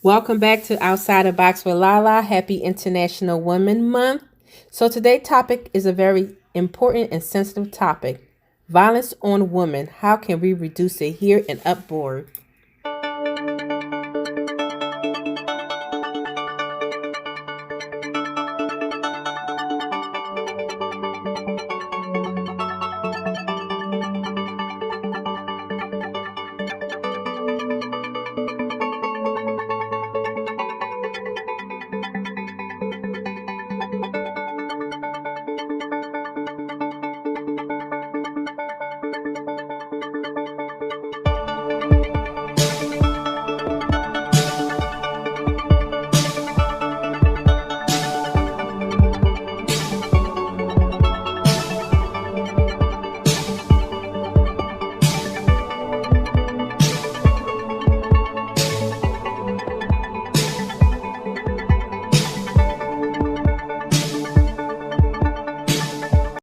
Welcome back to Outside the Box with Lala. Happy International Women Month. So today's topic is a very important and sensitive topic. Violence on women. How can we reduce it here in Upboard?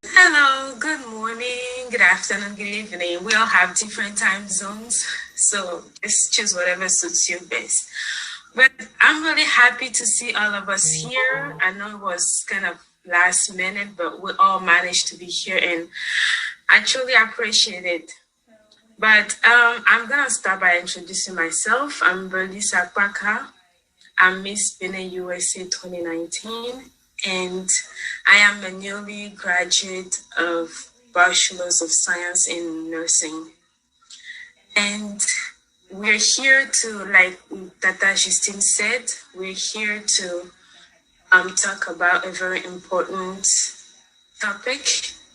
Hello, good morning, good afternoon, good evening. We all have different time zones, so just choose whatever suits you best. But I'm really happy to see all of us here. I know it was kind of last minute, but we all managed to be here, and I truly appreciate it. But I'm gonna start by introducing myself. I'm Berlisa Kwaka. I'm Miss Benin USA 2019, and I am a newly graduate of Bachelor's of Science in Nursing. And we're here to, like Tata Justine said, we're here to talk about a very important topic.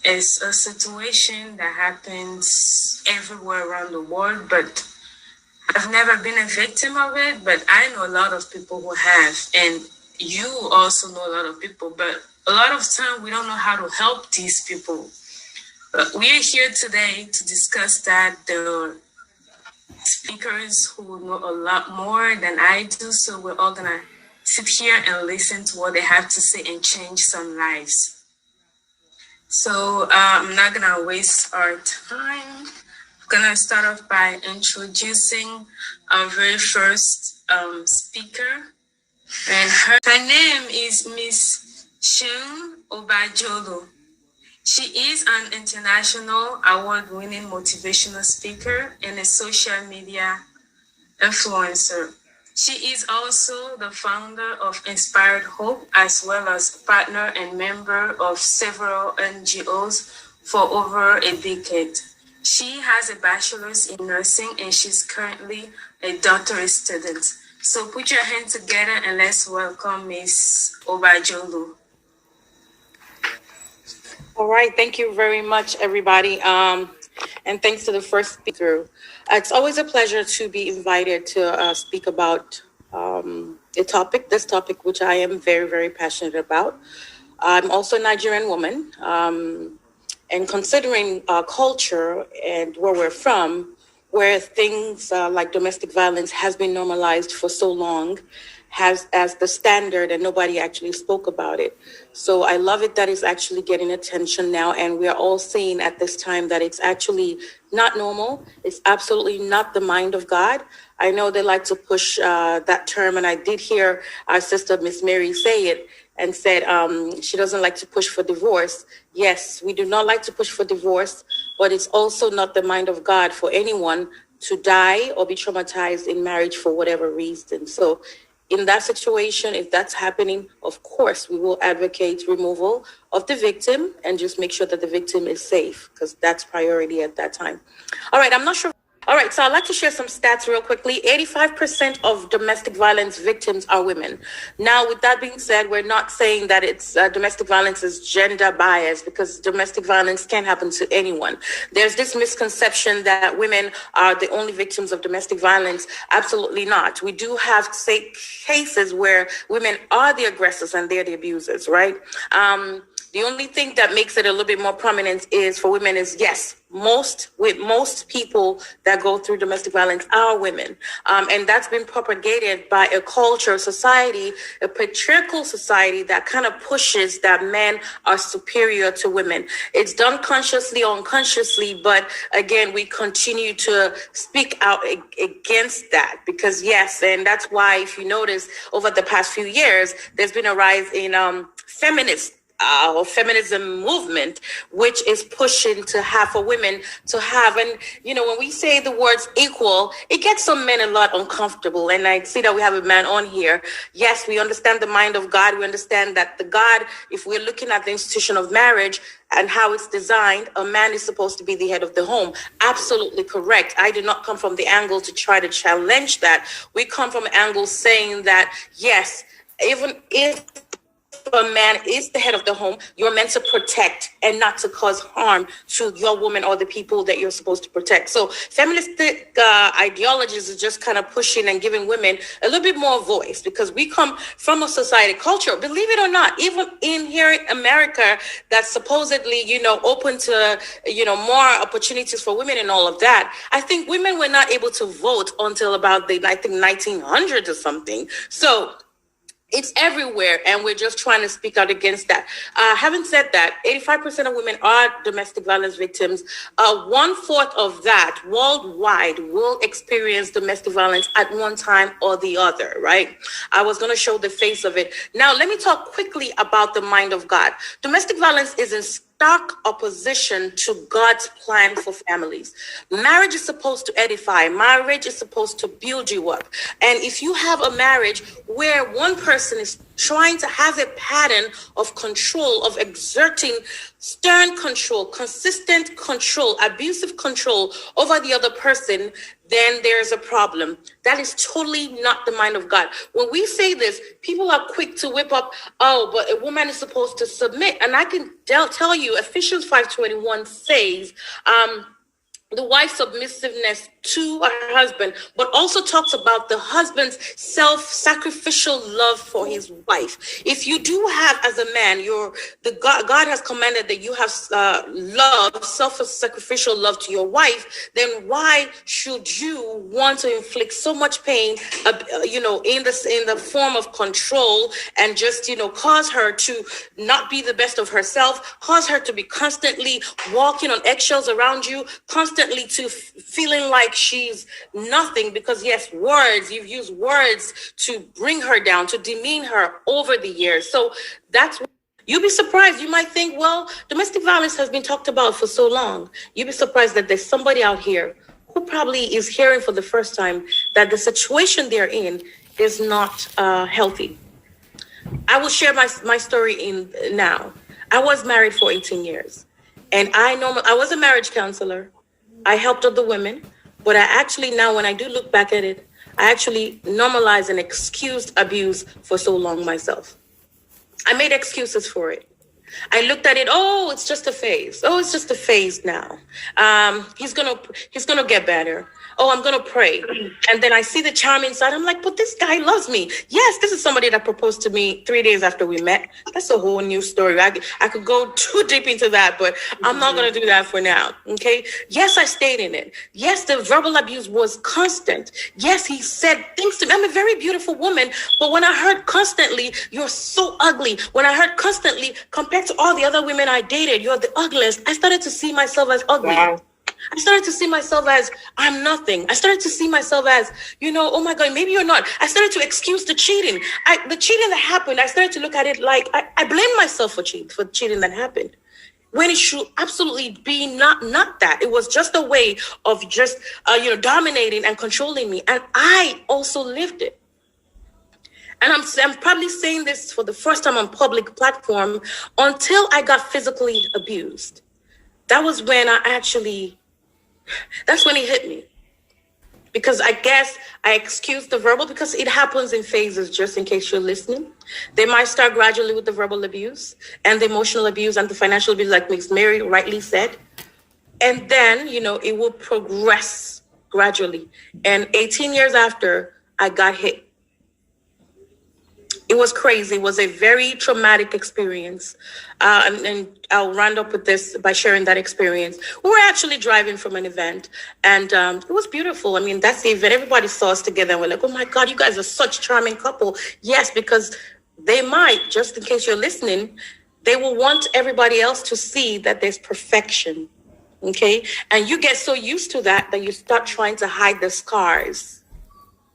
It's a situation that happens everywhere around the world, but I've never been a victim of it, but I know a lot of people who have, and you also know a lot of people, but a lot of time we don't know how to help these people. But we are here today to discuss that. There are speakers who know a lot more than I do, so we're all gonna sit here and listen to what they have to say and change some lives. So I'm not gonna waste our time. Gonna start off by introducing our very first speaker, and her name is Miss Shun Obajolo. She is an international award-winning motivational speaker and a social media influencer. She is also the founder of Inspired Hope, as well as partner and member of several NGOs for over a decade. She has a bachelor's in nursing, and she's currently a doctorate student. So put your hands together and let's welcome Miss Obajolu. All right, thank you very much, everybody. And thanks to the first speaker. It's always a pleasure to be invited to speak about this topic, which I am very, very passionate about. I'm also a Nigerian woman. And considering culture and where we're from, where things like domestic violence has been normalized for so long, has as the standard, and nobody actually spoke about it. So I love it that it's actually getting attention now, and we are all seeing at this time that it's actually not normal. It's absolutely not the mind of God. I know they like to push that term, and I did hear our sister Miss Mary say it, and said she doesn't like to push for divorce. Yes, we do not like to push for divorce, but it's also not the mind of God for anyone to die or be traumatized in marriage for whatever reason. So in that situation, if that's happening, of course, we will advocate removal of the victim and just make sure that the victim is safe, because that's priority at that time. All right, I'm not sure. All right, so I'd like to share some stats real quickly. 85% of domestic violence victims are women. Now, with that being said, we're not saying that it's domestic violence is gender biased, because domestic violence can happen to anyone. There's this misconception that women are the only victims of domestic violence. Absolutely not. We do have cases where women are the aggressors and they're the abusers, right? The only thing that makes it a little bit more prominent is for women is, yes, most people that go through domestic violence are women. And that's been propagated by a culture, society, a patriarchal society that kind of pushes that men are superior to women. It's done consciously or unconsciously, but again, we continue to speak out against that because yes, and that's why if you notice over the past few years, there's been a rise in feminist or feminism movement, which is pushing to have for women to have, and when we say the words equal, it gets some men a lot uncomfortable. And I see that we have a man on here. Yes, we understand the mind of God. We understand that the God, if we're looking at the institution of marriage and how it's designed, a man is supposed to be the head of the home. Absolutely correct. I did not come from the angle to try to challenge that. We come from an angle saying that, yes, even if a man is the head of the home, you're meant to protect and not to cause harm to your woman or the people that you're supposed to protect. So feministic ideologies is just kind of pushing and giving women a little bit more voice because we come from a society culture, believe it or not, even in here in America, that's supposedly, open to, more opportunities for women and all of that. I think women were not able to vote until about the, 1900s or something. So it's everywhere, and we're just trying to speak out against that. Having said that, 85% of women are domestic violence victims. 1/4 of that worldwide will experience domestic violence at one time or the other, right? I was going to show the face of it. Now, let me talk quickly about the mind of God. Domestic violence is in stark opposition to God's plan for families. Marriage is supposed to edify. Marriage is supposed to build you up. And if you have a marriage where one person is trying to have a pattern of control, of exerting stern control, consistent control, abusive control over the other person, then there's a problem. That is totally not the mind of God. When we say this, people are quick to whip up, oh, but a woman is supposed to submit. And I can tell you, Ephesians 5:21 says, the wife's submissiveness to her husband, but also talks about the husband's self-sacrificial love for his wife. If you do have, as a man, God has commanded that you have love, self-sacrificial love to your wife, then why should you want to inflict so much pain, in the form of control and just, cause her to not be the best of herself, cause her to be constantly walking on eggshells around you, constantly to feeling like she's nothing because yes, you've used words to bring her down, to demean her over the years. So you'd be surprised. You might think, well, domestic violence has been talked about for so long. You'd be surprised that there's somebody out here who probably is hearing for the first time that the situation they're in is not healthy. I will share my story now. I was married for 18 years and I was a marriage counselor. I helped other women, but I actually now, when I do look back at it, I actually normalized and excused abuse for so long myself. I made excuses for it. I looked at it, it's just a phase. It's just a phase now. He's gonna get better. I'm gonna pray. And then I see the charm inside. I'm like, but this guy loves me. Yes, this is somebody that proposed to me 3 days after we met. That's a whole new story. I could go too deep into that, but I'm not gonna do that for now. Okay. Yes, I stayed in it. Yes, the verbal abuse was constant. Yes, he said things to me. I'm a very beautiful woman, but when I heard constantly, you're so ugly. When I heard constantly, compared to all the other women I dated, you're the ugliest, I started to see myself as ugly. Wow. I started to see myself as I'm nothing. I started to see myself as, oh my God, maybe you're not. I started to excuse the cheating. The cheating that happened, I started to look at it like I blame myself for cheating that happened. When it should absolutely be not that. It was just a way of just, dominating and controlling me. And I also lived it. And I'm probably saying this for the first time on public platform until I got physically abused. That was when that's when it hit me. Because I guess I excused the verbal because it happens in phases, just in case you're listening. They might start gradually with the verbal abuse and the emotional abuse and the financial abuse, like Miss Mary rightly said. And then, it will progress gradually. And 18 years after, I got hit. It was crazy. It was a very traumatic experience. And I'll round up with this by sharing that experience. We were actually driving from an event, and it was beautiful. I mean, that's the event. Everybody saw us together, and we're like, oh my God, you guys are such a charming couple. Yes, because they might, just in case you're listening, they will want everybody else to see that there's perfection. Okay? And you get so used to that you start trying to hide the scars.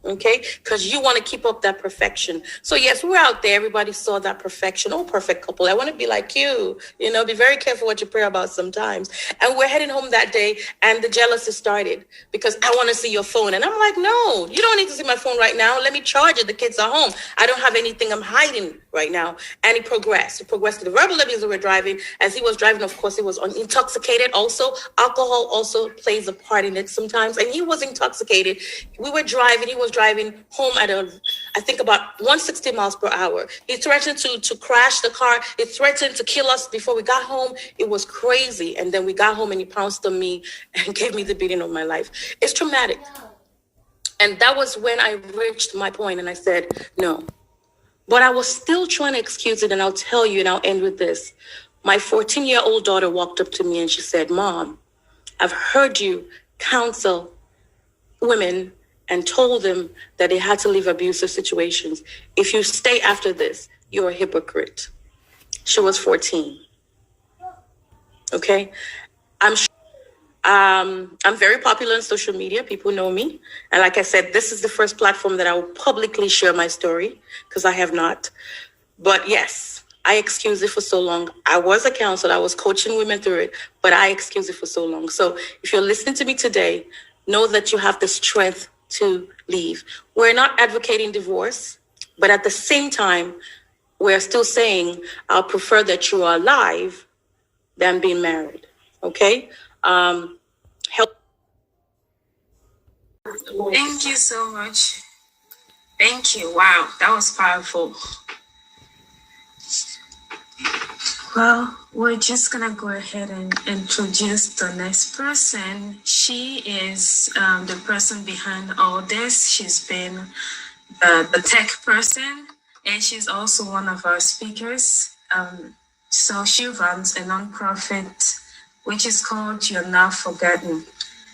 Okay, because you want to keep up that perfection. So yes, we're out there. Everybody saw that perfection. Oh, perfect couple. I want to be like you. You know, be very careful what you pray about sometimes. And we're heading home that day, and the jealousy started because I want to see your phone. And I'm like, no, you don't need to see my phone right now. Let me charge it. The kids are home. I don't have anything I'm hiding right now. And it progressed. It progressed to the verbal abuse that we're driving. As he was driving, of course, he was intoxicated. Also, alcohol also plays a part in it sometimes. And he was intoxicated. We were driving. He was driving home at I think about 160 miles per hour. He threatened to crash the car. He threatened to kill us before we got home. It was crazy. And then we got home and he pounced on me and gave me the beating of my life. It's traumatic. And that was when I reached my point and I said, no. But I was still trying to excuse it. And I'll tell you, and I'll end with this. My 14-year-old daughter walked up to me and she said, Mom, I've heard you counsel women and told them that they had to leave abusive situations. If you stay after this, you're a hypocrite. She was 14. Okay? I'm very popular on social media. People know me. And like I said, this is the first platform that I will publicly share my story because I have not. But yes, I excused it for so long. I was a counselor. I was coaching women through it, but I excused it for so long. So if you're listening to me today, know that you have the strength to leave. We're not advocating divorce, but at the same time, we're still saying I'll prefer that you are alive than being married. Okay? Help. Thank you so much. Thank you. Wow, that was powerful. Well, we're just gonna go ahead and introduce the next person. She is the person behind all this. She's been the tech person, and she's also one of our speakers. So she runs a nonprofit, which is called You're Not Forgotten.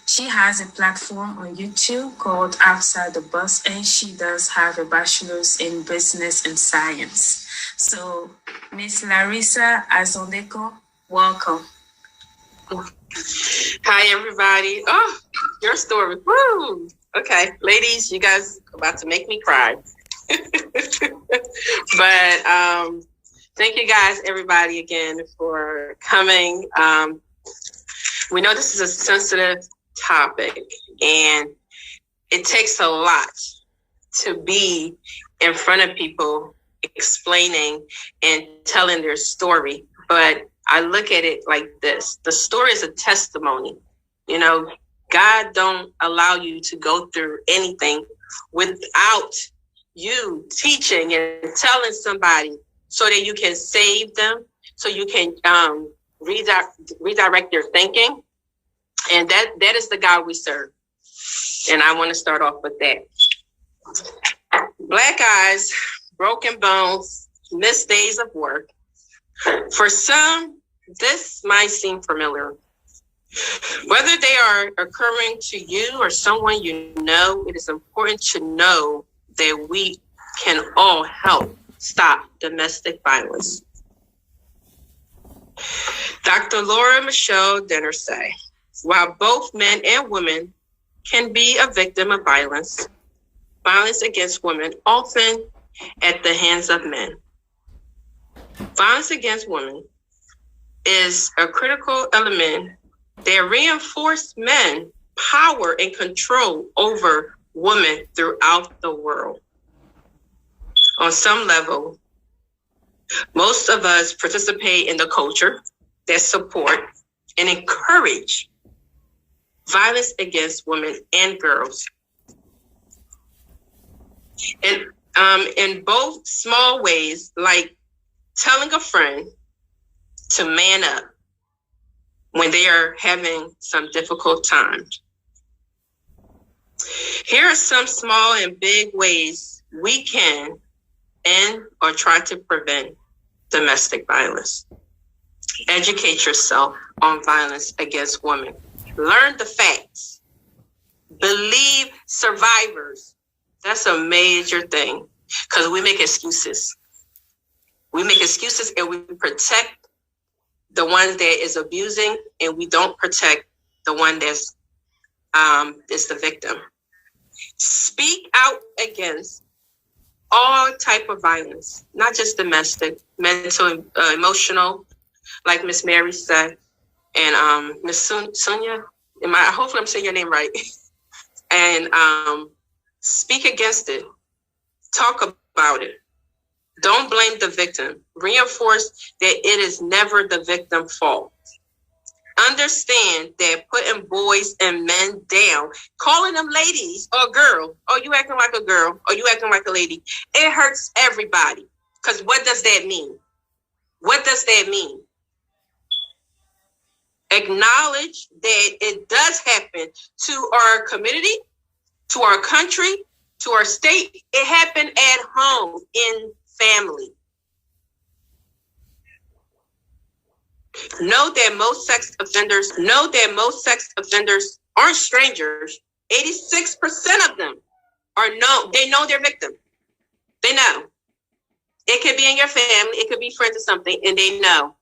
She has a platform on YouTube called Outside the Bus, and she does have a bachelor's in business and science. So, Miss Larissa Azondeko, welcome. Hi, everybody. Oh, your story. Woo! Okay, ladies, you guys about to make me cry. But thank you guys, everybody, again, for coming. We know this is a sensitive topic, and it takes a lot to be in front of people explaining and telling their story. But I look at it like this. The story is a testimony. You know, God don't allow you to go through anything without you teaching and telling somebody so that you can save them, so you can redirect their thinking. And that is the God we serve. And I want to start off with that. Black eyes, broken bones, missed days of work. For some, this might seem familiar. Whether they are occurring to you or someone you know, it is important to know that we can all help stop domestic violence. Dr. Laura Michelle Denner say, while both men and women can be a victim of violence, violence against women often at the hands of men. Violence against women is a critical element that reinforces men's power and control over women throughout the world. On some level, most of us participate in the culture that support and encourage violence against women and girls. And in both small ways, like telling a friend to man up when they are having some difficult times. Here are some small and big ways we can end or try to prevent domestic violence. Educate yourself on violence against women. Learn the facts. Believe survivors. That's a major thing, because we make excuses. We make excuses and we protect the ones that is abusing, and we don't protect the one that's is the victim. Speak out against all type of violence, not just domestic, mental, emotional, like Miss Mary said, and Miss Sonia. Hopefully I'm saying your name right. And speak against it. Talk about it. Don't blame the victim. Reinforce that it is never the victim's fault. Understand that putting boys and men down, calling them ladies or girl, oh, you acting like a girl, or you acting like a lady, it hurts everybody. Because what does that mean? What does that mean? Acknowledge that it does happen to our community, to our country, to our state. It happened at home, in family. Know that most sex offenders aren't strangers. 86% of them they know their victim. They know. It could be in your family, it could be friends or something, and they know.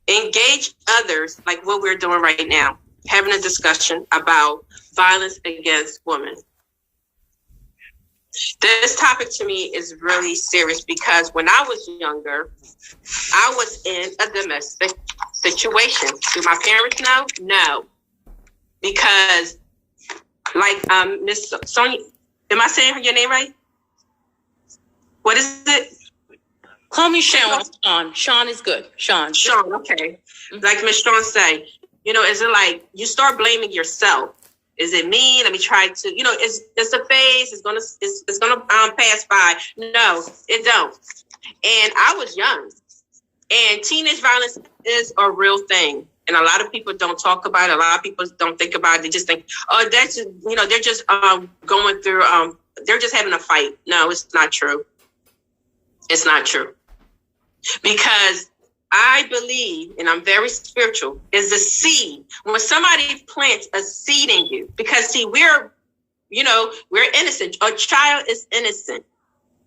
Engage others, like what we're doing right now, having a discussion about violence against women. This topic to me is really serious because when I was younger, I was in a domestic situation. Do my parents know? No. Because, like Miss Sonia, am I saying your name right? What is it? Call me Sean. Sean is good. Sean, okay. Like Miss Sean say, is it like you start blaming yourself? Is it me? Let me try to, it's a phase. It's gonna pass by. No, it don't. And I was young, and teenage violence is a real thing. And a lot of people don't talk about it. A lot of people don't think about it. They just think, oh, that's just, they're just going through, they're just having a fight. No, it's not true. It's not true. Because I believe, and I'm very spiritual, is a seed. When somebody plants a seed in you, because see, we're innocent. A child is innocent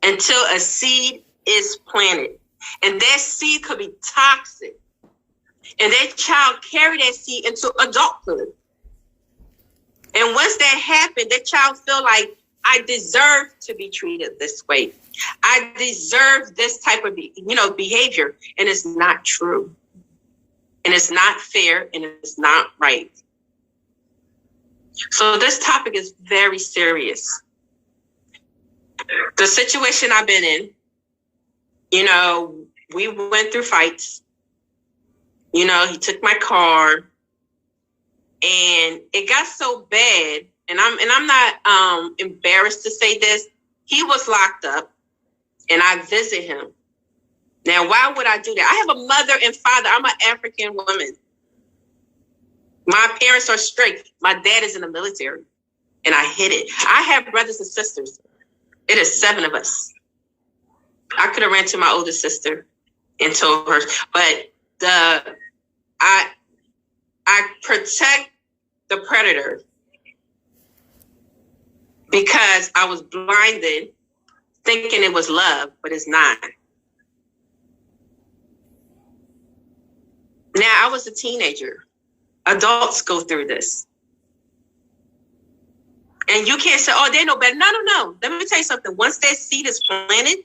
until a seed is planted. And that seed could be toxic. And that child carry that seed into adulthood. And once that happened, that child feel like, I deserve to be treated this way. I deserve this type of, behavior. And it's not true. And it's not fair. And it's not right. So this topic is very serious. The situation I've been in, we went through fights. He took my car. And it got so bad. And I'm not embarrassed to say this. He was locked up, and I visit him. Now, why would I do that? I have a mother and father. I'm an African woman. My parents are strict. My dad is in the military, and I hid it. I have brothers and sisters. It is 7 of us. I could have ran to my older sister and told her, but I protect the predator. Because I was blinded, thinking it was love, but it's not. Now, I was a teenager. Adults go through this. And you can't say, oh, they know better. No. Let me tell you something. Once that seed is planted,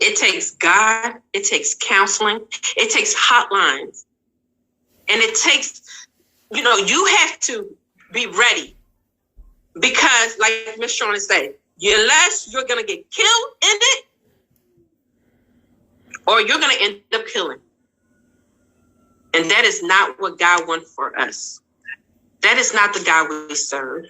it takes God, it takes counseling, it takes hotlines. And it takes, you have to be ready. Because, like Miss Shauna said, unless you're going to get killed in it, or you're going to end up killing. And that is not what God wants for us. That is not the God we serve.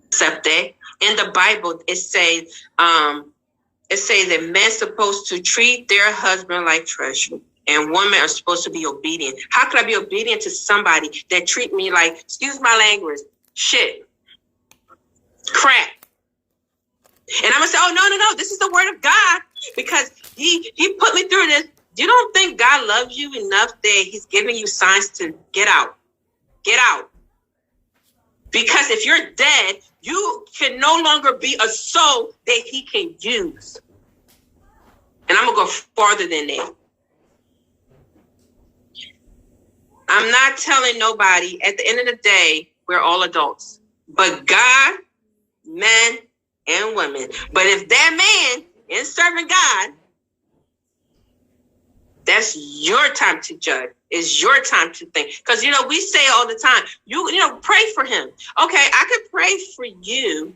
Except that in the Bible, it says that men's supposed to treat their husband like treasure. And women are supposed to be obedient. How could I be obedient to somebody that treat me like, excuse my language, shit? Crap. And I'm going to say, oh, no. This is the word of God because he put me through this. You don't think God loves you enough that he's giving you signs to get out? Get out. Because if you're dead, you can no longer be a soul that he can use. And I'm going to go farther than that. I'm not telling nobody, at the end of the day, we're all adults. But God, men, and women. But if that man is serving God, that's your time to judge. It's your time to think. Because, we say all the time, pray for him. Okay, I could pray for you,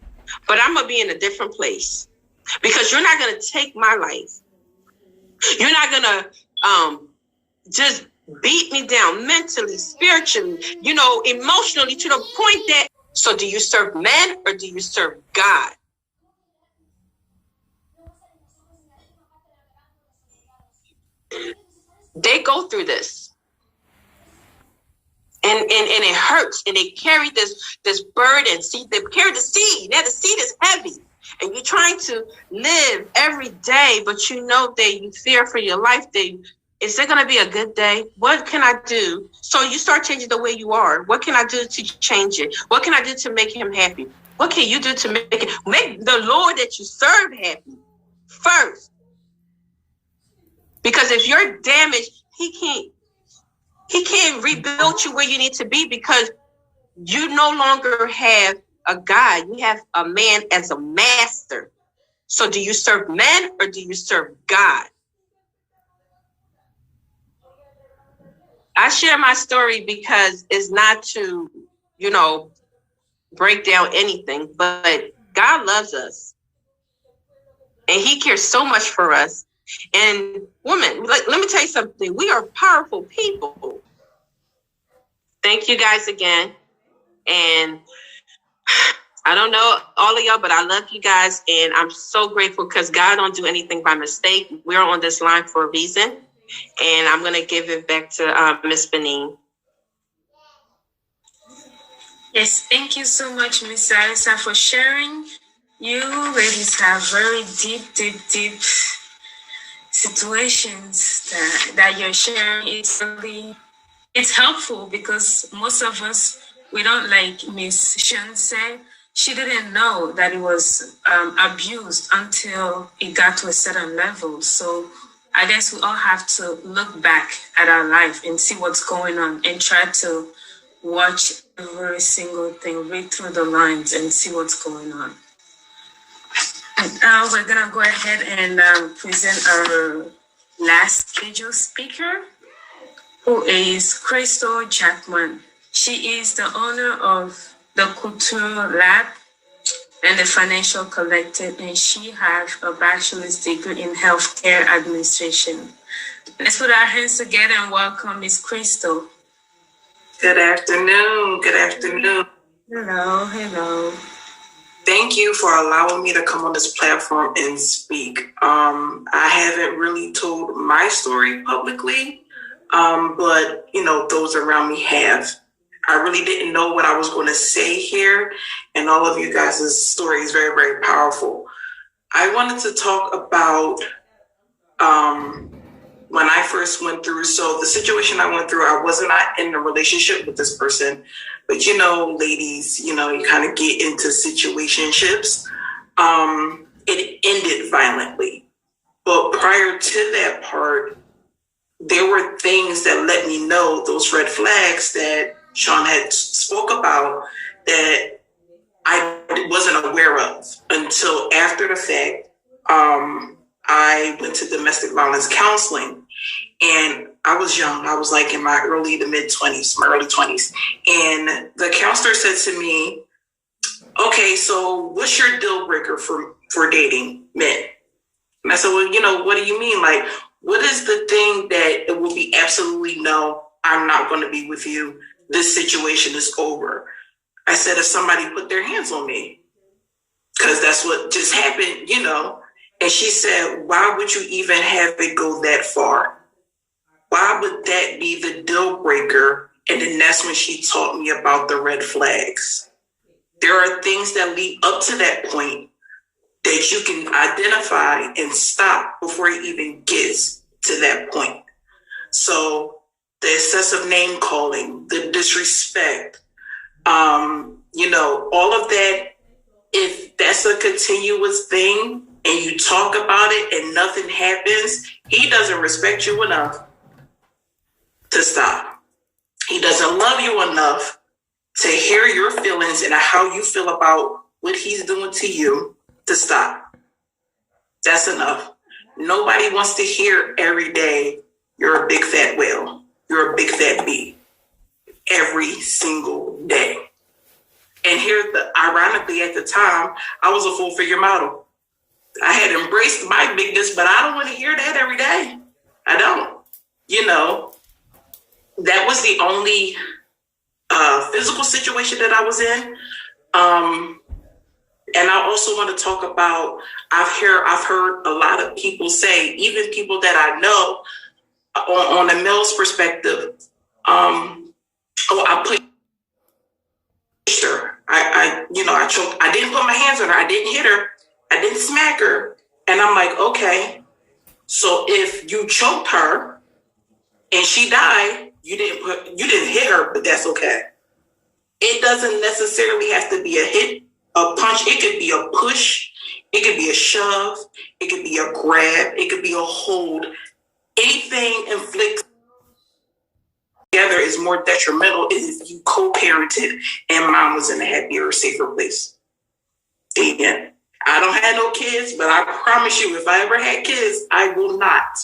but I'm going to be in a different place. Because you're not going to take my life. You're not going to just beat me down mentally, spiritually, emotionally to the point that, so do you serve men or do you serve God? They go through this. And it hurts. And they carry this burden. See, they carry the seed. Now the seed is heavy. And you're trying to live every day, but that you fear for your life. Is there going to be a good day? What can I do? So you start changing the way you are. What can I do to change it? What can I do to make him happy? What can you do to make the Lord that you serve happy first? Because if you're damaged, he can't rebuild you where you need to be because you no longer have a God. You have a man as a master. So do you serve men or do you serve God? I share my story because it's not to, break down anything, but God loves us. And he cares so much for us. And women, let me tell you something. We are powerful people. Thank you guys again. And I don't know all of y'all, but I love you guys. And I'm so grateful because God don't do anything by mistake. We're on this line for a reason. And I'm going to give it back to Miss Benin. Yes, thank you so much, Miss Alisa, for sharing. You ladies have very deep situations that you're sharing. It's helpful because most of us, we don't, like Miss Sean said, she didn't know that it was abused until it got to a certain level. So I guess we all have to look back at our life and see what's going on and try to watch every single thing, read through the lines and see what's going on. And now we're going to go ahead and present our last scheduled speaker, who is Crystal Jackman. She is the owner of the Couture Lab and the Financial Collective, and she has a bachelor's degree in healthcare administration. Let's put our hands together and welcome Miss Crystal. Good afternoon. Good afternoon. Hello. Thank you for allowing me to come on this platform and speak. I haven't really told my story publicly, but those around me have. I really didn't know what I was going to say here, and all of you guys' story is very, very powerful. I wanted to talk about when I first went through. So the situation I went through, I wasn't in a relationship with this person, but ladies, you kind of get into situationships. It ended violently, but prior to that part, there were things that let me know those red flags that Sean had spoke about that I wasn't aware of until after the fact. I went to domestic violence counseling, and I was young. I was like in my early to mid 20s, my early 20s. And the counselor said to me, okay, so what's your deal breaker for dating men? And I said, well, what do you mean? Like, what is the thing that it will be absolutely no, I'm not going to be with you. This situation is over. I said, if somebody put their hands on me, because that's what just happened, And she said, why would you even have it go that far? Why would that be the deal breaker? And then that's when she taught me about the red flags. There are things that lead up to that point that you can identify and stop before it even gets to that point. So the excessive name calling, the disrespect, all of that, if that's a continuous thing and you talk about it and nothing happens, he doesn't respect you enough to stop. He doesn't love you enough to hear your feelings and how you feel about what he's doing to you to stop. That's enough. Nobody wants to hear every day, you're a big fat whale. You're a big fat bee. Every single day. And ironically, at the time, I was a full figure model. I had embraced my bigness, but I don't want to hear that every day. I don't. That was the only physical situation that I was in. And I also want to talk about, I've heard a lot of people say, even people that I know on a male's perspective, I pushed her. I choked. I didn't put my hands on her. I didn't hit her. I didn't smack her. And I'm like, okay, so if you choked her and she died, you didn't hit her, but that's okay. It doesn't necessarily have to be a hit, a punch. It could be a push. It could be a shove. It could be a grab. It could be a hold. Anything inflicted together is more detrimental if you co-parented and mom was in a happier or safer place. Again, I don't have no kids, but I promise you, if I ever had kids, I will not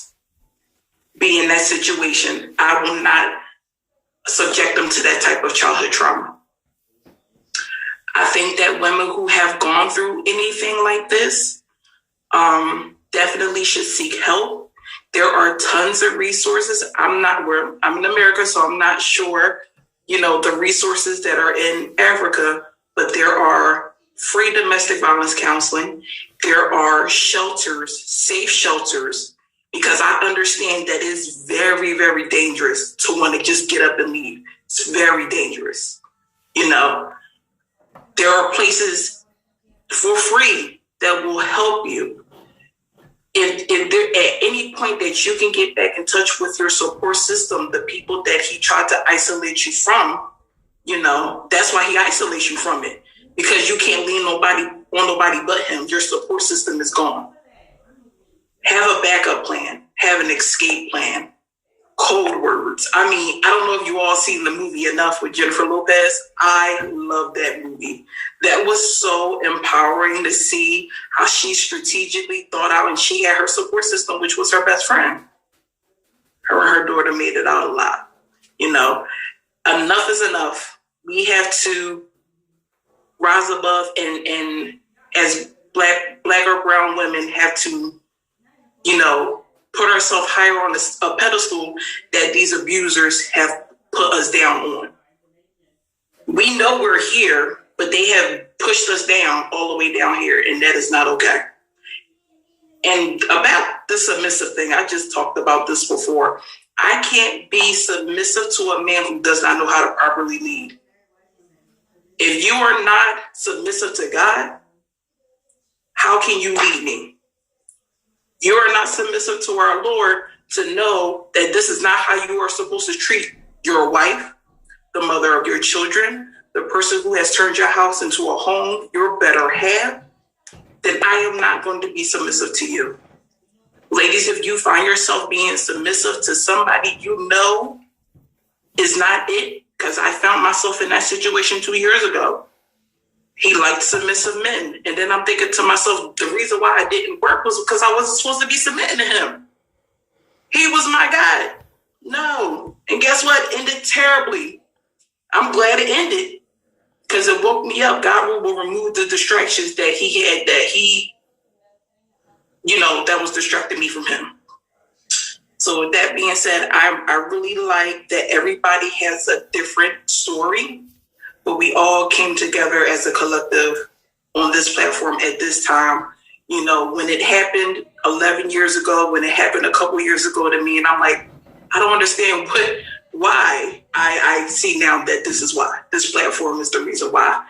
be in that situation. I will not subject them to that type of childhood trauma. I think that women who have gone through anything like this definitely should seek help. There are tons of resources. I'm in America, so I'm not sure, the resources that are in Africa, but there are free domestic violence counseling. There are shelters, safe shelters, because I understand that it's very, very dangerous to want to just get up and leave. It's very dangerous. There are places for free that will help you. If there at any point that you can get back in touch with your support system, the people that he tried to isolate you from, that's why he isolates you from it, because you can't lean on nobody but him. Your support system is gone. Have a backup plan. Have an escape plan. Code words. I don't know if you all seen the movie Enough with Jennifer Lopez. I love that movie. That was so empowering to see how she strategically thought out, and she had her support system, which was her best friend. Her and her daughter made it out a lot. Enough is enough. We have to rise above, and as black or brown women have to, put ourselves higher on a pedestal that these abusers have put us down on. We know we're here, but they have pushed us down all the way down here, and that is not okay. And about the submissive thing, I just talked about this before. I can't be submissive to a man who does not know how to properly lead. If you are not submissive to God, how can you lead me? You are not submissive to our Lord to know that this is not how you are supposed to treat your wife, the mother of your children, the person who has turned your house into a home, your better half, then I am not going to be submissive to you. Ladies, if you find yourself being submissive to somebody you know is not it, because I found myself in that situation 2 years ago. He liked submissive men. And then I'm thinking to myself, the reason why I didn't work was because I wasn't supposed to be submitting to him. He was my guy. No. And guess what? It ended terribly. I'm glad it ended because it woke me up. God will remove the distractions that he had, that was distracting me from him. So with that being said, I really like that everybody has a different story, but we all came together as a collective on this platform at this time. When it happened 11 years ago, when it happened a couple years ago to me, and I'm like, I don't understand why. I see now that this is why. This platform is the reason why.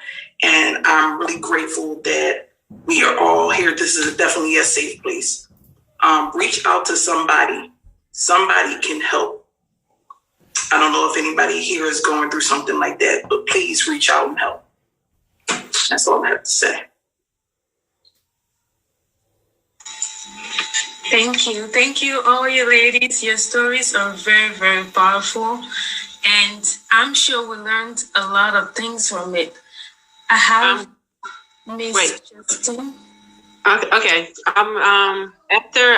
And I'm really grateful that we are all here. This is definitely a safe place. Reach out to somebody. Somebody can help. I don't know if anybody here is going through something like that, but please reach out and help. That's all I have to say. Thank you. Thank you, all you ladies. Your stories are very, very powerful. And I'm sure we learned a lot of things from it. I have Miss Justine. Okay. After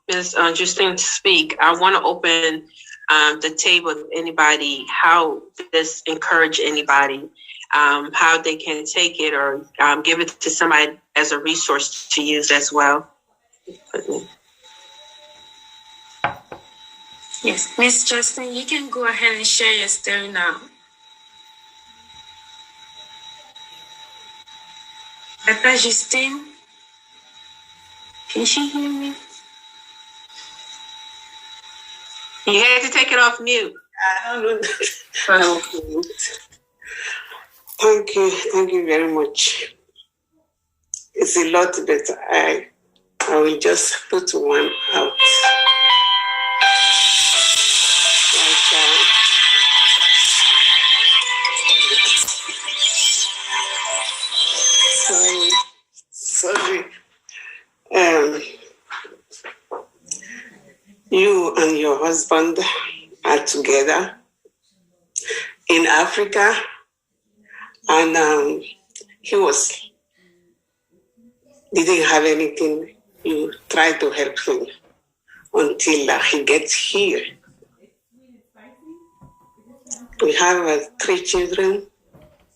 Ms. Justine speak, I want to open the table if anybody, how this encourage anybody, how they can take it or give it to somebody as a resource to use as well. Yes, Miss Justine, you can go ahead and share your story now. Dr. Justine, can she hear me? You had to take it off mute. I don't know. Thank you very much. It's a lot, but I will just put one out. Sorry. You and your husband are together in Africa, and he didn't have anything. You try to help him until he gets here. We have 3 children,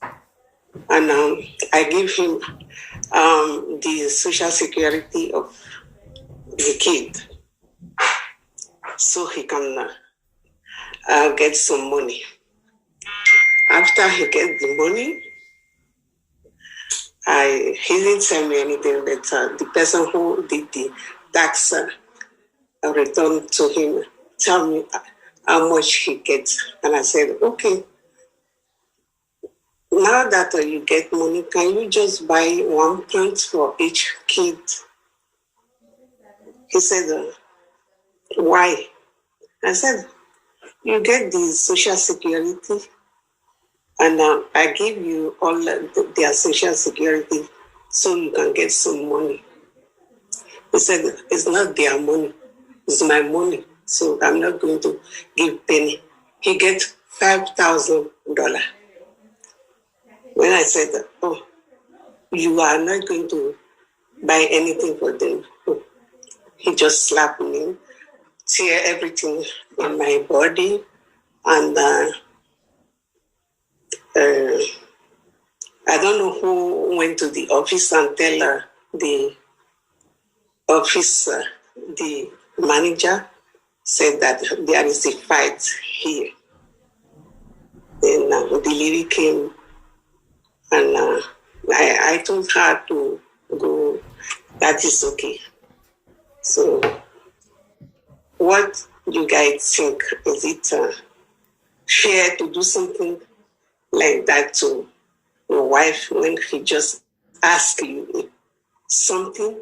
and I give him the social security of the kid so he can get some money. After he gets the money, he didn't send me anything, but the person who did the tax return to him tell me how much he gets. And I said, okay, now that you get money, can you just buy 1 plant for each kid? He said, why? I said, you get the social security, and I give you all their social security so you can get some money. He said, it's not their money, it's my money, so I'm not going to give penny. He gets $5,000. When I said, oh, you are not going to buy anything for them, he just slapped me, tear everything in my body, and I don't know who went to the office and tell the office, the manager said that there is a fight here. Then the lady came, and I told her to go, that is okay. So what do you guys think? Is it fair to do something like that to your wife when he just asks you something?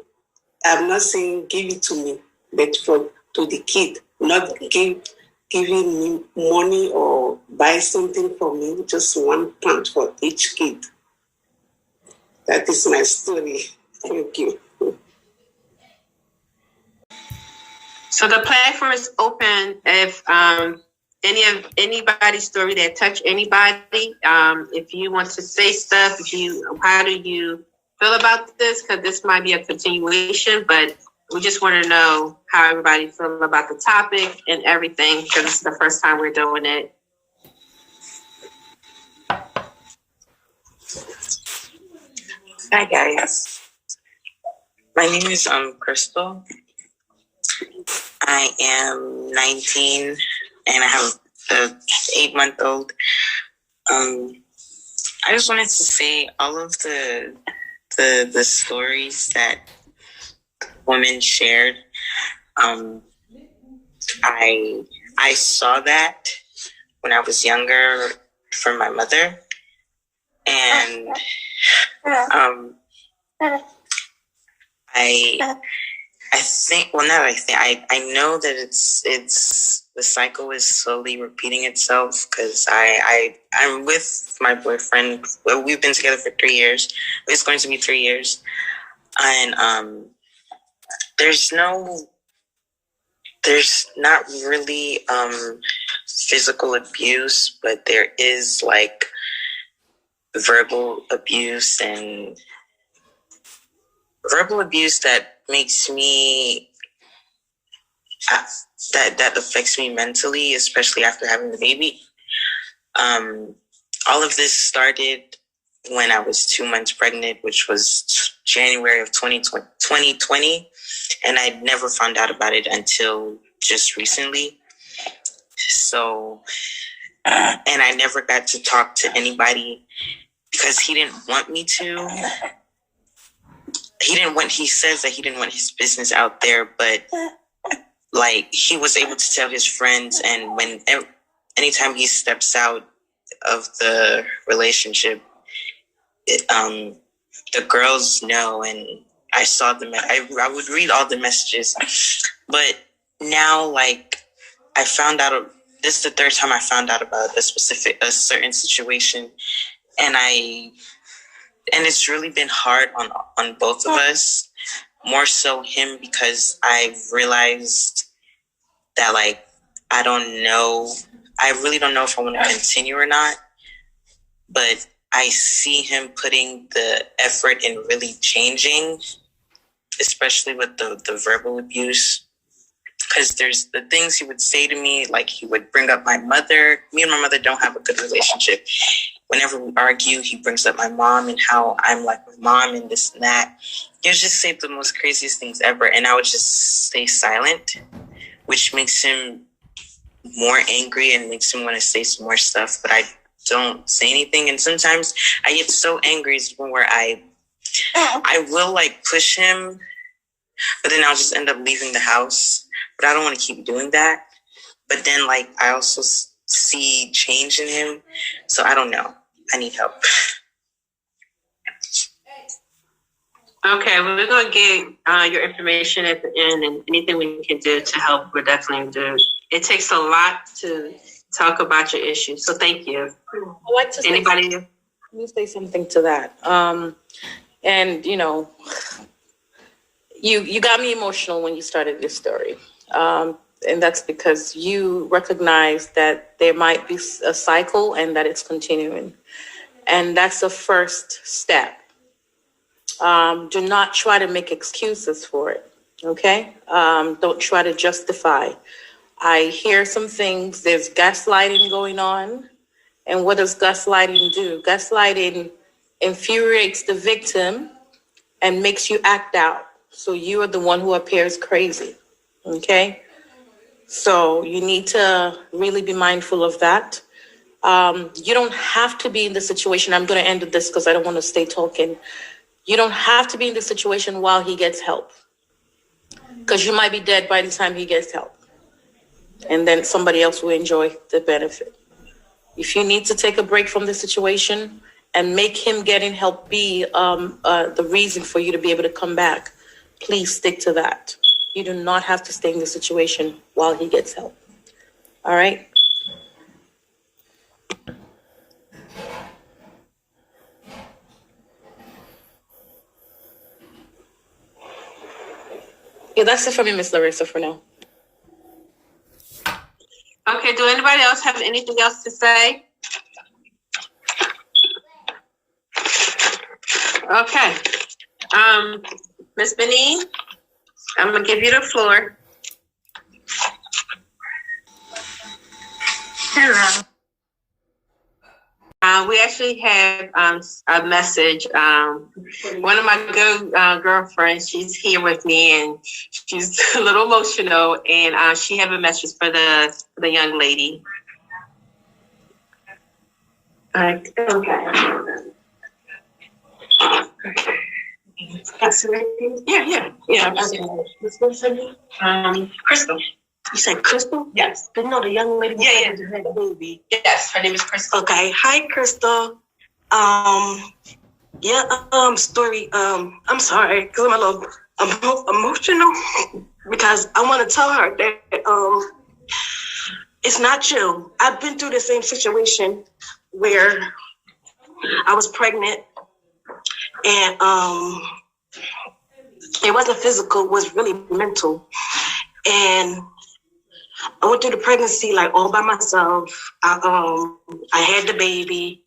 I'm not saying give it to me, but to the kid, not giving me money or buy something for me, just 1 pound for each kid. That is my story. Thank you. So the platform is open. If anybody's story that touched anybody, if you want to say stuff, how do you feel about this? Because this might be a continuation, but we just want to know how everybody feels about the topic and everything, because this is the first time we're doing it. Hi guys, my name is Crystal. I am 19 and I have an 8-month-old. I just wanted to say all of the stories that women shared. I saw that when I was younger from my mother, And I think, well, not I think, I know that it's the cycle is slowly repeating itself, because I'm with my boyfriend. Well, we've been together for 3 years. It's going to be 3 years. And there's not really physical abuse, but there is like verbal abuse, and verbal abuse that makes me that affects me mentally, especially after having the baby. All of this started when I was 2 months pregnant, which was January of 2020, and I never found out about it until just recently. So, and I never got to talk to anybody because he didn't want me to. He says that he didn't want his business out there, but like he was able to tell his friends, and anytime he steps out of the relationship, the girls know, and I saw them. I would read all the messages, but now, like, I found out. This is the third time I found out about a certain situation, and it's really been hard on both of us. More so him, because I've realized that, like, I really don't know if I want to continue or not, but I see him putting the effort in really changing, especially with the verbal abuse. Because there's the things he would say to me, like he would bring up my mother. Me and my mother don't have a good relationship. Whenever we argue, he brings up my mom and how I'm like my mom and this and that. He would just say the most craziest things ever, and I would just stay silent, which makes him more angry and makes him want to say some more stuff, but I don't say anything. And sometimes I get so angry where I will like push him, but then I'll just end up leaving the house. But I don't want to keep doing that. But then, like, I also see change in him. So I don't know. I need help. Okay, well, we're going to get your information at the end, and anything we can do to help, we're definitely do. It takes a lot to talk about your issues. So thank you. I'd like to Anybody? Let me say something to that. And, you know, you got me emotional when you started this story. And that's because you recognize that there might be a cycle and that it's continuing. And that's the first step. Do not try to make excuses for it, okay? Don't try to justify. I hear some things, there's gaslighting going on. And what does gaslighting do? Gaslighting infuriates the victim and makes you act out. So you are the one who appears crazy. Okay, so you need to really be mindful of that. You don't have to be in the situation. I'm going to end with this because I don't want to stay talking. You don't have to be in the situation while he gets help, because you might be dead by the time he gets help, and then somebody else will enjoy the benefit. If you need to take a break from the situation and make him getting help be the reason for you to be able to come back, please stick to that. You do not have to stay in the situation while he gets help. All right? Yeah, that's it for me, Miss Larissa, for now. Okay, do anybody else have anything else to say? Okay. Miss Benin, I'm going to give you the floor. Hello. We actually have a message. One of my girlfriends, she's here with me, and she's a little emotional, and she have a message for the young lady. Okay. Yeah. Crystal. You said Crystal? Yes. But no, the young lady. Yeah. Had the baby. Yes, her name is Crystal. Okay. Hi, Crystal. Story. I'm sorry because I'm a little emotional because I want to tell her that it's not you. I've been through the same situation where I was pregnant and it wasn't physical, it was really mental. And I went through the pregnancy like all by myself. I had the baby.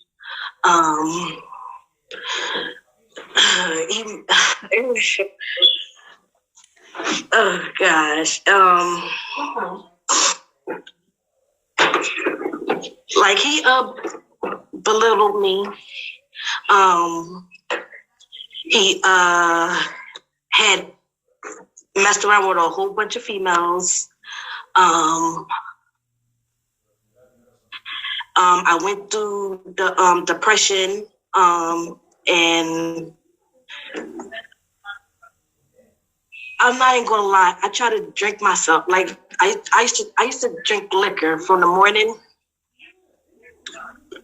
Oh gosh. Like he belittled me. He had messed around with a whole bunch of females. I went through the depression, and I'm not even gonna lie. I try to drink myself. Like I used to drink liquor from the morning,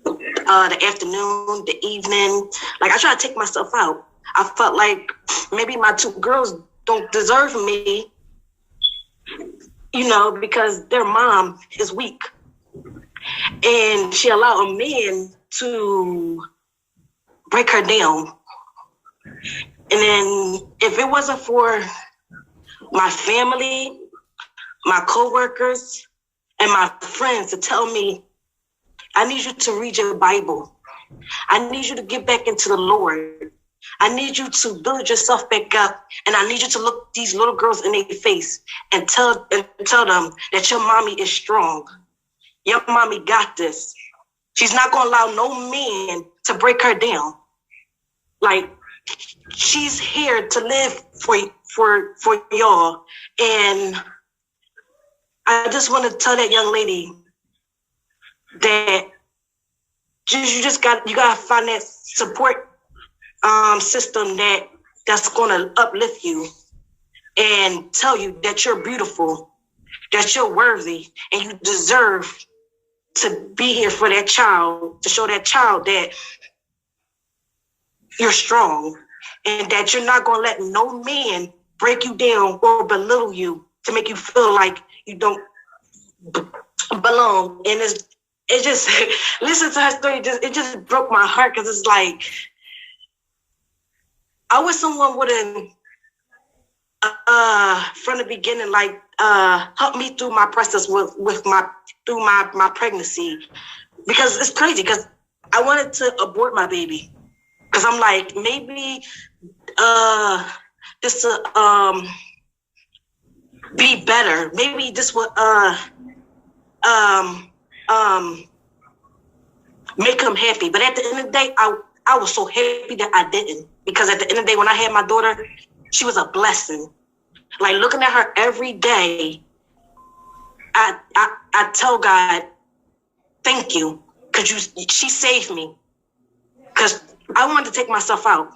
the afternoon, the evening. Like I try to take myself out. I felt like maybe my two girls don't deserve me, because their mom is weak. And she allowed a man to break her down. And then if it wasn't for my family, my coworkers, and my friends to tell me, I need you to read your Bible. I need you to get back into the Lord. I need you to build yourself back up. And I need you to look these little girls in their face and tell them that your mommy is strong. Your mommy got this. She's not going to allow no man to break her down. Like, she's here to live for y'all. And I just want to tell that young lady that you gotta find that support system that's gonna uplift you and tell you that you're beautiful, that you're worthy, and you deserve to be here for that child, to show that child that you're strong and that you're not going to let no man break you down or belittle you to make you feel like you don't belong. And it just, listen to her story, it just broke my heart because it's like, I wish someone would have, from the beginning, like, help me through my process with my pregnancy, because it's crazy. Because I wanted to abort my baby, because I'm like, maybe this will be better. Maybe this will make him happy. But at the end of the day, I was so happy that I didn't, because at the end of the day, when I had my daughter, she was a blessing. Like, looking at her every day, I tell God, thank you, because she saved me. Because I wanted to take myself out.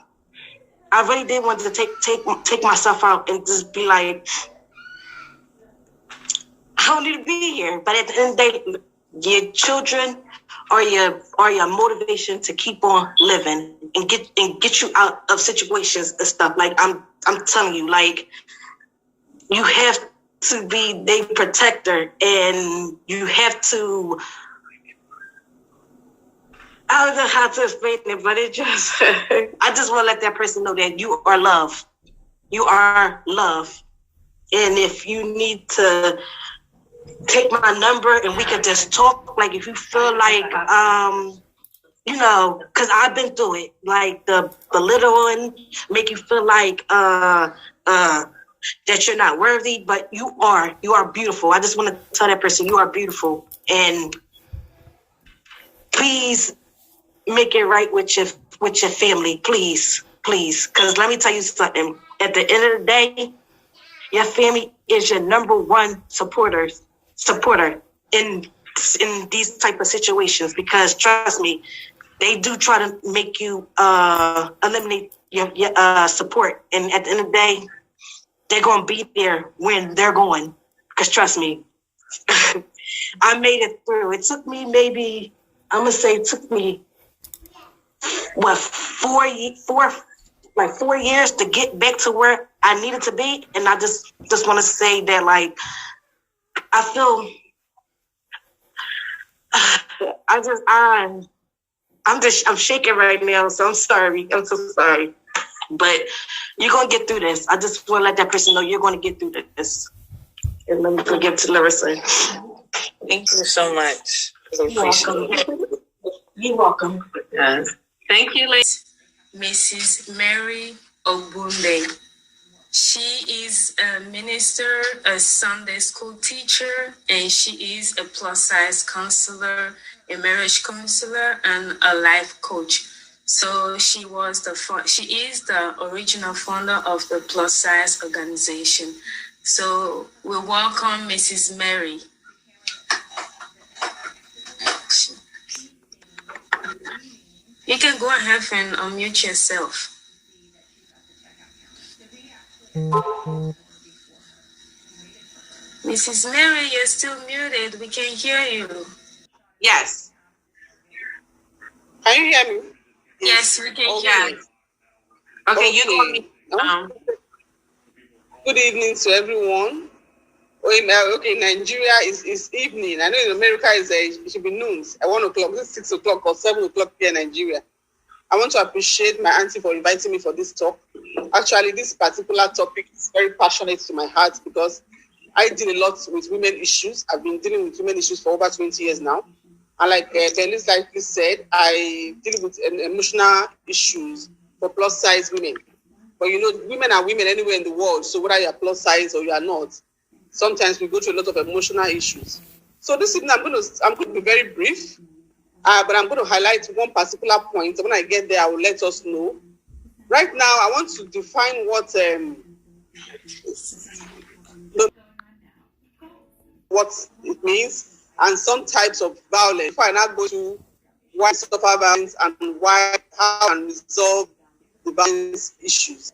I really did want to take myself out and just be like, I don't need to be here. But at the end of the day, your children are your motivation to keep on living and get you out of situations and stuff. Like, I'm telling you, like, you have to be their protector, and you have to, I don't know how to explain it, but it just, I just want to let that person know that you are love. You are love. And if you need to take my number and we can just talk, like, if you feel like, because I've been through it, like the belittling, make you feel like that you're not worthy, but you are beautiful. I just want to tell that person you are beautiful, and please make it right with your family, please. Because let me tell you something. At the end of the day, your family is your number one supporter in these type of situations. Because trust me, they do try to make you eliminate your support, and at the end of the day, they're going to be there when they're going. Because trust me, I made it through. It took me maybe, I'm going to say it took me like 4 years to get back to where I needed to be. And I just want to say that, like, I feel, I'm shaking right now. So I'm sorry. I'm so sorry. But you're going to get through this. I just want to let that person know you're going to get through this. And let me forgive to Larissa. Thank you so much. You're welcome. Yes. Thank you, ladies. Mrs. Mary Ogbunde. She is a minister, a Sunday school teacher, and she is a plus-size counselor, a marriage counselor, and a life coach. So she is the original founder of the Plus Size organization. So we welcome Mrs. Mary. You can go ahead and unmute yourself. Mrs. Mary, you're still muted. We can hear you. Yes. Can you hear me? Yes, we can hear you. Okay, you told me. Good evening to everyone. Okay, Nigeria is evening. I know in America it should be noon. At 1 o'clock, this is 6 o'clock or 7 o'clock here in Nigeria. I want to appreciate my auntie for inviting me for this talk. Actually, this particular topic is very passionate to my heart because I deal a lot with women issues. I've been dealing with women issues for over 20 years now. And like Denise likely said, I deal with emotional issues for plus size women. But you know, women are women anywhere in the world. So whether you're plus size or you are not, sometimes we go through a lot of emotional issues. So this evening I'm going to be very brief, but I'm going to highlight one particular point. When I get there, I will let us know. Right now, I want to define what it means and some types of violence. Before I now go to why suffer violence and how can resolve the violence issues.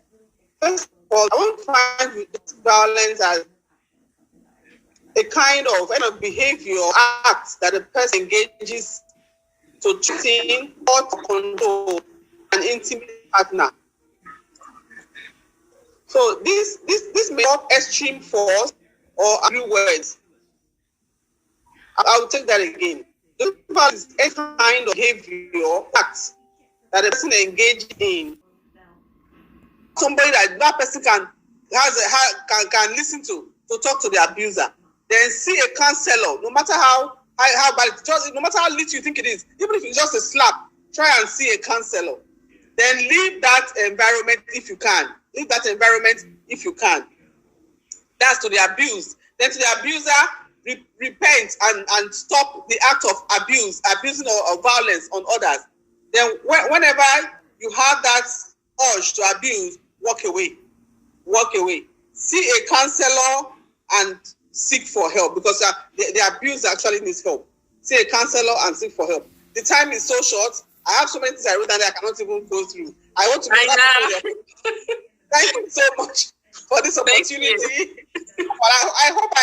First of all, I want to find violence as a kind of behavior or act that a person engages to treating or to control an intimate partner. So this may have extreme force or angry words. I will take that again. This is a kind of behavior act that a person engages in. Somebody that person can listen to talk to the abuser. Then see a counselor, no matter how bad it is, no matter how little you think it is, even if it's just a slap, try and see a counselor. Then leave that environment if you can. Leave that environment if you can. That's to the abused. Then to the abuser, repent and stop the act of abusing or violence on others. Then whenever you have that urge to abuse, walk away. Walk away. See a counselor and seek for help because the abuser actually needs help. See a counselor and seek for help. The time is so short. I have so many things I wrote down that I cannot even go through. I want to thank you so much for this opportunity. But I hope I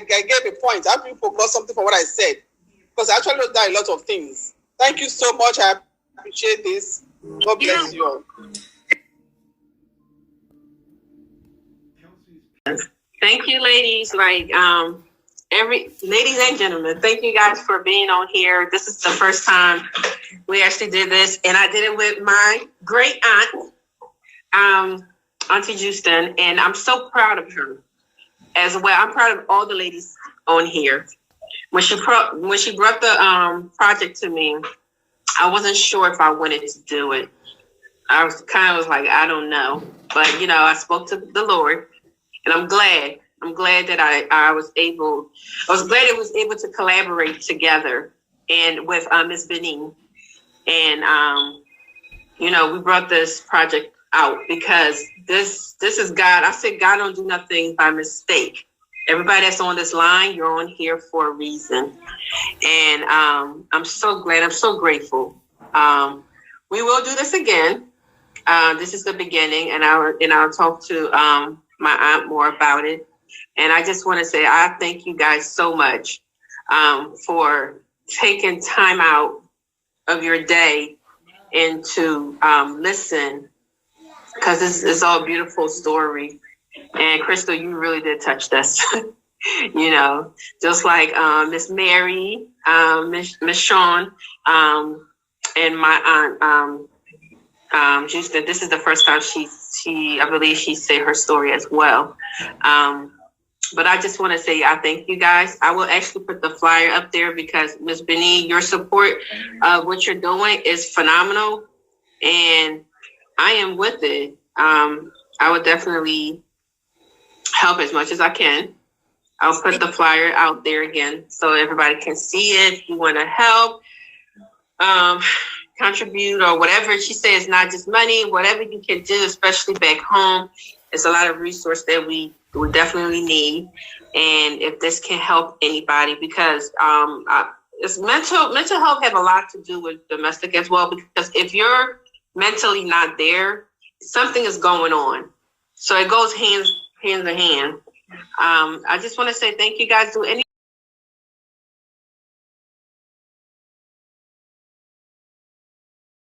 gave a point. I hope you forgot something from what I said because I actually wrote down a lot of things. Thank you so much. I appreciate this. God bless you all. Thank you, ladies. Ladies and gentlemen, thank you guys for being on here. This is the first time we actually did this, and I did it with my great aunt, Auntie Houston, and I'm so proud of her as well. I'm proud of all the ladies on here. When she brought the project to me, I wasn't sure if I wanted to do it. I was like, I don't know, but I spoke to the Lord. And I'm glad that I was glad it was able to collaborate together and with Ms. Benin. And, we brought this project out because this is God. I said, God don't do nothing by mistake. Everybody that's on this line, you're on here for a reason. And I'm so glad. I'm so grateful. We will do this again. This is the beginning, and I'll talk to my aunt more about it. And I just want to say I thank you guys so much for taking time out of your day and to listen, because it's all a beautiful story. And Crystal, you really did touch this. You know, just like Miss Mary, Miss Sean, and my aunt Houston. This is the first time she I believe she said her story as well. But I just want to say I thank you guys. I will actually put the flyer up there because Miss Benny, your support of what you're doing is phenomenal, and I am with it. I would definitely help as much as I can. I'll put the flyer out there again so everybody can see it. If you want to help, contribute or whatever. She says not just money, whatever you can do, especially back home. It's a lot of resource that we definitely need. And if this can help anybody, because it's mental health have a lot to do with domestic as well, because if you're mentally not there, something is going on. So it goes hands in hand. I just want to say thank you guys. Do any